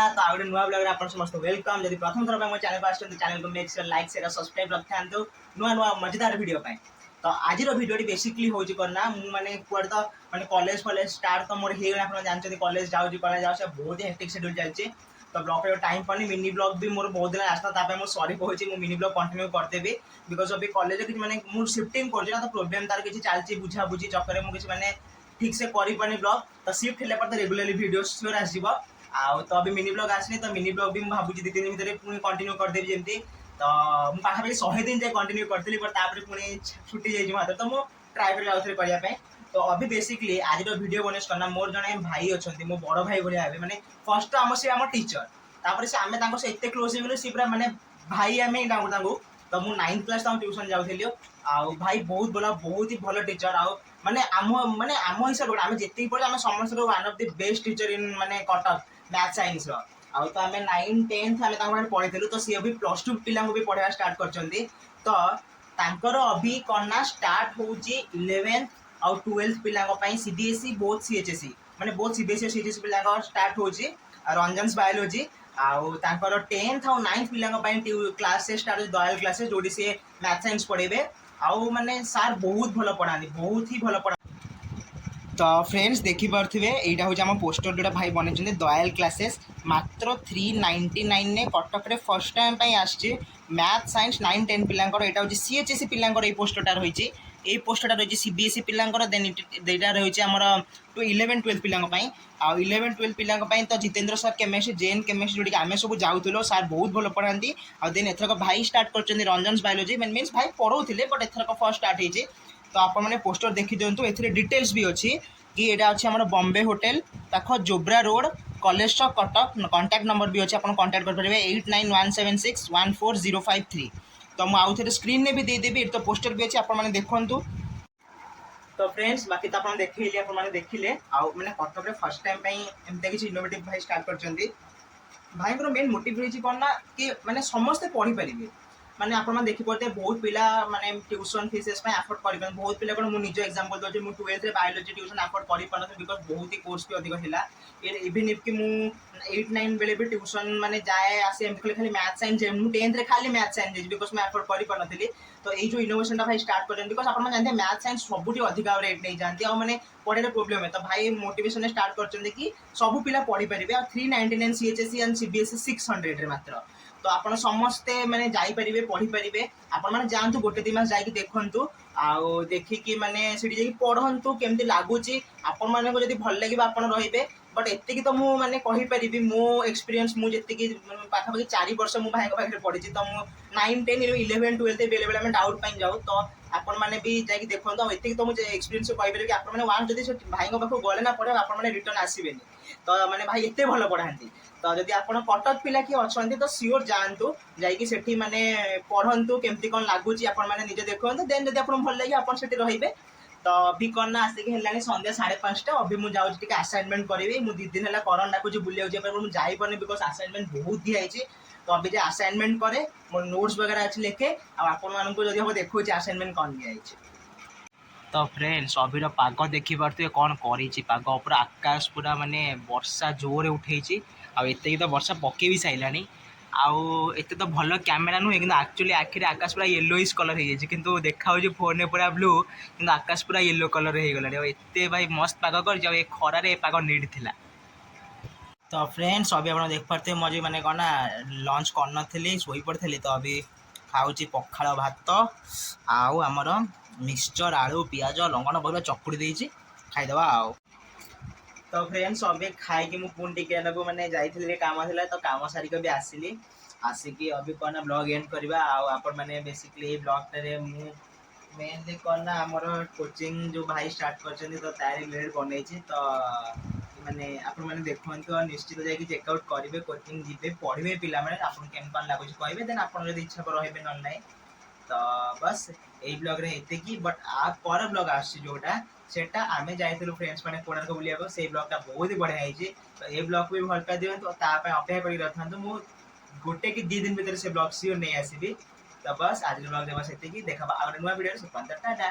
तो आउ नुआ ब्लॉग आप समस्त वेलकम। जब प्रथम थर मो चैनल को आसते चैनल को make sure like share subscribe रखा नुआ नुआ मजेदार वीडियो पाए। तो आज वीडियो बेसिकली हूँ कौन मैंने कुआड़े तो मैंने कॉलेज फॉलेज स्टार्ट तो मोर हो आप जानते कॉलेज जाऊँगी कॉलेज जाऊँ बहुत ही हेक्टिक शेड्यूल चलती। तो ब्लॉग टाइम पानी मिनी ब्लॉग भी मोर बहुत दिन आसता मुझे सॉरी कहूँ मिनी ब्लॉग कंटिन्यू करदेवी बिकज अभी कॉलेज कि मैंने मुझे शिफ्टिंग कर तो प्रोब्लेम तार किसी चलती बुझा बुझी चक्कर में किसी मैंने ठीक से कर ब्लॉग तो शिफ्ट होगा पर तो रेगुलरली वीडियो श्योर आसो आउ तो अभी मिनी ब्लॉग आसनी तो मिनी ब्लॉग भी भावुँ 2-3 दिन भितर पुणी कंटिन्यू करदेवी जमी तो मुझे पाखापाखि 100 दिन जाए कंटिन्यू करी पर पुणी छुट्टी जाइए हाथ तो मुझे ट्राए करी आउे करने। तो अभी बेसिकली आज वीडियो बनेस करना मोर जड़े भाई अच्छा मो बड़ भाई भाया मैंने फर्स्ट आम सी आम टीचर तापर से आम एत क्लोज हो सी पूरा मैंने भाई आम तो मुझे 9th क्लास ट्यूशन जाऊँगी आउ भाई बहुत ही भल टीचर आउ माने आम हिसाब से आम जी पढ़े आम समस्त one of the best teacher इन माने कटक मैथ साइंस आउ तो आम 9-10th आम पढ़ी तो सी अभी +2 पिला भी पढ़ा स्टार्ट कर अभी कौन स्टार्ट हो 11th आउ 12th पिला सीबीएसई बोथ सीएचएसई माने बोथ सीबीएसई और सीएचएसई पिला स्टार्ट हो रंजन्स बायोलॉजी आउ 10th और 9th पिला क्लास स्टार्ट दयाल क्लास जो सी मैथ साइंस पढ़ेबे आउ माने सार बहुत भल पढ़ाती बहुत ही भल पढ़ा। तो फ्रेंड्स देखिपे यहाँ हूँ आम पोस्टर जोड़ा भाई बन दयाल क्लासेस मात्र 399 ने कटक रे फर्स्ट टाइम आसचे मैथ साइंस 9-10 पिलांकर यहाँ हूँ सीएचएसई पिलांकर ये पोस्टरटा रही ये पोस्टरटा रही सीबीएसई पिलांकर देन यहाँ रही आमर 11-12 पिलांपाई आउ 11-12 पिलांपाई तो जितेंद्र सर केमिस्ट्री जेएन केमिस्ट्री जोड़ी आम सब जाऊँ सार बहुत भल पढ़ाती आउ देन एथरक भाई स्टार्ट कर रंजन्स बायोलॉजी मीन्स भाई पढ़ाऊे बट एथरक फर्स्ट स्टार्ट होती। तो आप पोस्टर देखी दिंतु ए डिटेल्स भी अच्छी कि यहाँ अच्छे आम बॉम्बे होटेल पाख Jobra road college Cuttack contact number भी अच्छे आप कॉन्टैक्ट करेंगे 8917614053। तो मुझे आउ थे स्क्रीन में भी देदेवी तो पोस्टर भी अच्छे आपने देखु। तो फ्रेंड्स बाकी तो आप देखिले आउ मैंने कटक फर्स्ट टाइम एमती किसी इनोवेटिव भाई स्टार्ट कर भाई मेन मोटिव रही कौन ना कि मैंने समस्ते पढ़ी पारे माने आपन देखिपे बहुत पिला माने ट्यूशन फीसेस आफोर्ड कर बहुत पिला मुझे निज एग्जांपल दो 12th रे बायोलॉजी ट्यूशन आफोर्ड कर बिकज बहुत ही कोर्स भी अधिक थिला इवन इफ कि मु 8-9 बेले भी ट्यूशन माने जाए आसे खाली मैथ साइंस 10th रे खाली मैथ साइंस बिकज मैं आफोर्ड कर तो ये जो इनोवेशन भाई स्टार्ट कर बिकज आप जानते हैं मैथ साइंस सबुठी अधिक रेट नहीं जाती और मैंने पढ़े प्रोब्लेम है तो भाई मोटिवेशन स्टार्ट कर कि सब पिला पढ़ी पारे और 399 सीएचएसई एंड सीबीएसई 600 रे मात्र। तो आप समस्ते मैंने जापरेंगे पढ़ी पारे आपण मैंने जातु 1-2 मास जा देखु आउ देखिकी मैंने से पढ़ु केमती लगुच आपण मानक जब भल लगे आप रे बट एति तो मुझे कहीपरि मो एक्सपीरियंस मुझे पाखापाखि 4 वर्ष मो भाई पाखे पढ़ी तो मुझे 9-10-11-12 बेले बेले डाउट पाई जाऊँ तो आपण मैंने भी जा देखो ये तो मुझे एक्सपीरियंस कहीपर कि आप वन जब भाई पाखक गले ना पढ़े आप रिटर्न आसबे तो मैंने भाई एत भल पढ़ाती। तो जब आप कटक पिला किए अच्छा तो सियोर जातु जाकि माने पढ़ु केमती कौन लगुच निजे देखो देन जब आप भल लगे आप रे। तो अभी कौन ना आसिक है संध्या 5:30 अभी मुझे जाऊँगी असाइनमेंट करी मुझे 2 दिन है करण डाकुची बुलाऊँ जापरनी बिकज असाइनमेंट बहुत दिखाई तो अभी जो असाइनमेंट करे मोर नोट्स वगैरह अच्छे लिखे आपको जब हम देखो असाइनमेंट कौन दिखाई। तो फ्रेंड्स अभी पाग देखी पारे कौन कर पूरा आकाश पूरा माने वर्षा जोर उठे आते तो वर्षा पके भी सारा आउ एत तो भल कैमेरा नुहे कि एक्चुअली आखिर आकाश पूरा येलोइश कलर हो जाए देखा फोन में पूरा ब्लू कि आकाश पूरा येलो कलर हो गला एत भाई मस्त पाग कर खरारे पाग नीड थिला। तो फ्रेंड्स अभी आप देख पारे मजे मैंने कौन ना लंच कर शोई पड़ी तो अभी खाऊँ पखाड़ भात आउ आमर मिक्सचर आलू पियाज लंगन बगल चकुड़ी देती खाईदे आउ। तो फ्रेंड्स अभी खाई मुझे टी मैंने जाइए काम था तो काम सारिक भी आसिली आसिकी अभी कौन ब्लॉग एंड करवा आपण मैंने बेसिकली ब्लॉगटे मेनली कौन ना आमर कोचिंग जो भाई स्टार्ट कर तो तार रिलेटेड बन तो माने आपण मैंने देखु निश्चित जाकि चेकआउट करेंगे कोचिंग जी पढ़े पिला आपको केम कौन लगुच कहे देन आप इच्छा रही ना तो बस यही ब्लॉग रे एतिकी बट आ पर ब्लॉग जोटा सेटा आम जाइलु फ्रेंड्स मैंने कोणार्क बुलाया से ब्लॉगटा बहुत ही बढ़िया है तो ये ब्लॉग भी भल पाई दिखाँ तो अपेक्षा कर रखा मुझे 1 कि 2 दिन भर से ब्लॉग सियोर नहीं आसबि। तो बस आज ब्लॉग बस ये देखा नुआ वीडियो टाटा।